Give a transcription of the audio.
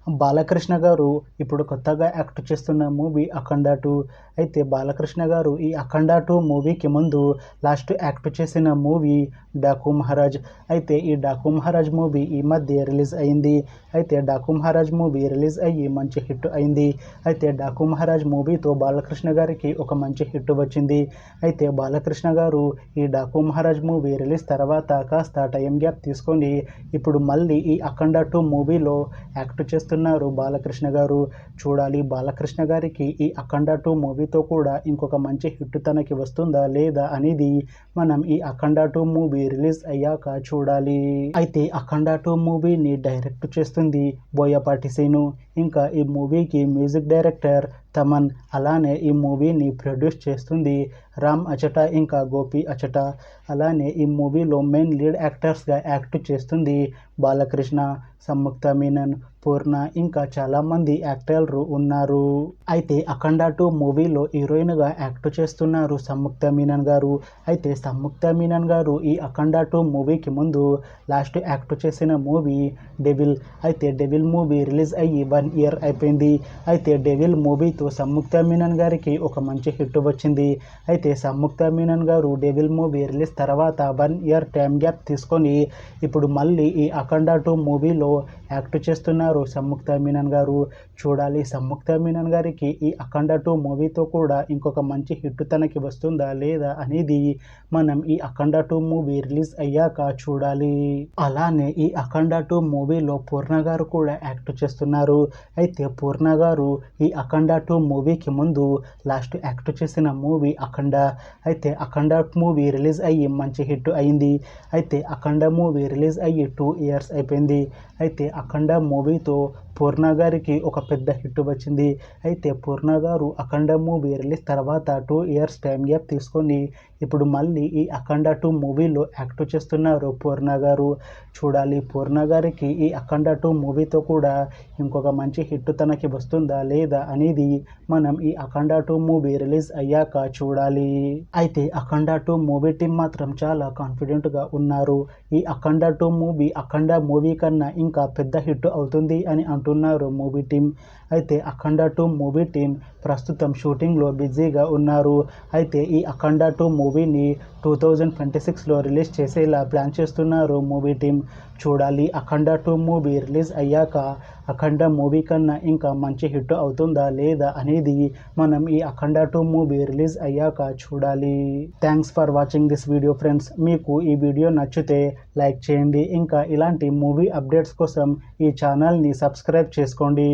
బాలకృష్ణ గారు ఇప్పుడు కొత్తగా యాక్ట్ చేస్తున్న మూవీ అఖండ 2. అయితే బాలకృష్ణ గారు ఈ అఖండ 2 మూవీకి ముందు లాస్ట్ యాక్ట్ చేసిన మూవీ డాకు మహారాజ్. అయితే ఈ డాకు మహారాజ్ మూవీ ఈ మధ్య రిలీజ్ అయింది. అయితే డాకు మహారాజ్ మూవీ రిలీజ్ అయ్యి మంచి హిట్ అయింది. అయితే డాకు మహారాజ్ మూవీతో బాలకృష్ణ గారికి ఒక మంచి హిట్ వచ్చింది. అయితే బాలకృష్ణ గారు ఈ డాకు మహారాజ్ మూవీ రిలీజ్ తర్వాత కాస్త టైం గ్యాప్ తీసుకొని ఇప్పుడు మళ్ళీ ఈ అఖండ 2 మూవీలో యాక్ట్ చేస్తున్నారు బాలకృష్ణ గారు. చూడాలి బాలకృష్ణ గారికి ఈ అఖండ 2 మూవీతో కూడా ఇంకొక మంచి హిట్ తనకి వస్తుందా లేదా అనేది మనం ఈ అఖండ 2 మూవీ రిలీజ్ అయ్యాక చూడాలి. అయితే అఖండ 2 మూవీని డైరెక్ట్ చేస్తుంది బోయపాటి సీను. ఇంకా ఈ మూవీకి మ్యూజిక్ డైరెక్టర్ తమన్. అలానే ఈ మూవీని ప్రొడ్యూస్ చేస్తుంది రామ్ అచట ఇంకా గోపి అచట. అలానే ఈ మూవీలో మెయిన్ లీడ్ యాక్టర్స్గా యాక్ట్ చేస్తుంది బాలకృష్ణ, సంయుక్త మీనన్, పూర్ణ ఇంకా చాలామంది యాక్టర్లు ఉన్నారు. అయితే అఖండ 2 మూవీలో హీరోయిన్గా యాక్ట్ చేస్తున్నారు సంయుక్త మీనన్ గారు. అయితే సంయుక్త మీనన్ గారు ఈ అఖండ 2 మూవీకి ముందు లాస్ట్ యాక్ట్ చేసిన మూవీ డెవిల్. అయితే డెవిల్ మూవీ రిలీజ్ అయ్యి 1 ఇయర్ అయిపోయింది. అయితే డెవిల్ మూవీతో సంయుక్త మీనన్ గారికి ఒక మంచి హిట్ వచ్చింది. అయితే సంయుక్త మీనన్ గారు డెవిల్ మూవీ రిలీజ్ తర్వాత 1 ఇయర్ టైం గ్యాప్ తీసుకొని ఇప్పుడు మళ్ళీ ఈ అఖండ 2 మూవీలో యాక్ట్ చేస్తున్నారు సంయుక్త మీనన్ గారు. చూడాలి సంయుక్త మీనన్ గారికి ఈ అఖండ 2 మూవీతో కూడా ఇంకొక మంచి హిట్ తనకి వస్తుందా లేదా అనేది మనం ఈ అఖండ 2 మూవీ రిలీజ్ అయ్యాక చూడాలి. అలానే ఈ అఖండ 2 మూవీలో పూర్ణ గారు కూడా యాక్ట్ చేస్తున్నారు. అయితే పూర్ణ గారు ఈ అఖండ 2 మూవీకి ముందు లాస్ట్ యాక్ట్ చేసిన మూవీ అఖండ. అయితే అఖండ మూవీ రిలీజ్ అయ్యి మంచి హిట్ అయింది. అయితే అఖండ మూవీ రిలీజ్ అయ్యి 2 ఇయర్స్ అయిపోయింది. అయితే అఖండ మూవీతో పూర్ణ గారికి ఒక పెద్ద హిట్ వచ్చింది. అయితే పూర్ణ గారు అఖండ మూవీ రిలీజ్ తర్వాత 2 ఇయర్స్ టైం గ్యాప్ తీసుకొని ఇప్పుడు మళ్ళీ ఈ అఖండ 2 మూవీలో యాక్ట్ చేస్తున్నారు పూర్ణ గారు. చూడాలి పూర్ణ గారికి ఈ అఖండ 2 మూవీతో కూడా ఇంకొక మంచి హిట్ తనకి వస్తుందా లేదా అనేది మనం ఈ అఖండ 2 మూవీ రిలీజ్ అయ్యాక చూడాలి. అయితే అఖండ 2 మూవీ టీం మాత్రం చాలా కాన్ఫిడెంట్గా ఉన్నారు. ఈ అఖండ 2 మూవీ అఖండ మూవీ కన్నా ఇంకా పెద్ద హిట్ అవుతుంది అని అంటున్నారు మూవీ టీం. అయితే అఖండ 2 మూవీ టీం ప్రస్తుతం షూటింగ్లో బిజీగా ఉన్నారు. అయితే ఈ అఖండ 2 మూవీని 2026లో రిలీజ్ చేసేలా ప్లాన్ చేస్తున్నారు మూవీ టీం. చూడాలి అఖండ 2 మూవీ రిలీజ్ అయ్యాక అఖండ మూవీ కన్నా ఇంకా మంచి హిట్ అవుతుందా లేదా అనేది మనం ఈ అఖండ 2 మూవీ రిలీజ్ అయ్యాక చూడాలి. Thanks for watching this video friends. మీకు ఈ వీడియో నచ్చితే లైక్ చేయండి. ఇంకా ఇలాంటి మూవీ అప్డేట్స్ కోసం ఈ ఛానల్ని సబ్స్క్రైబ్ చేసుకోండి.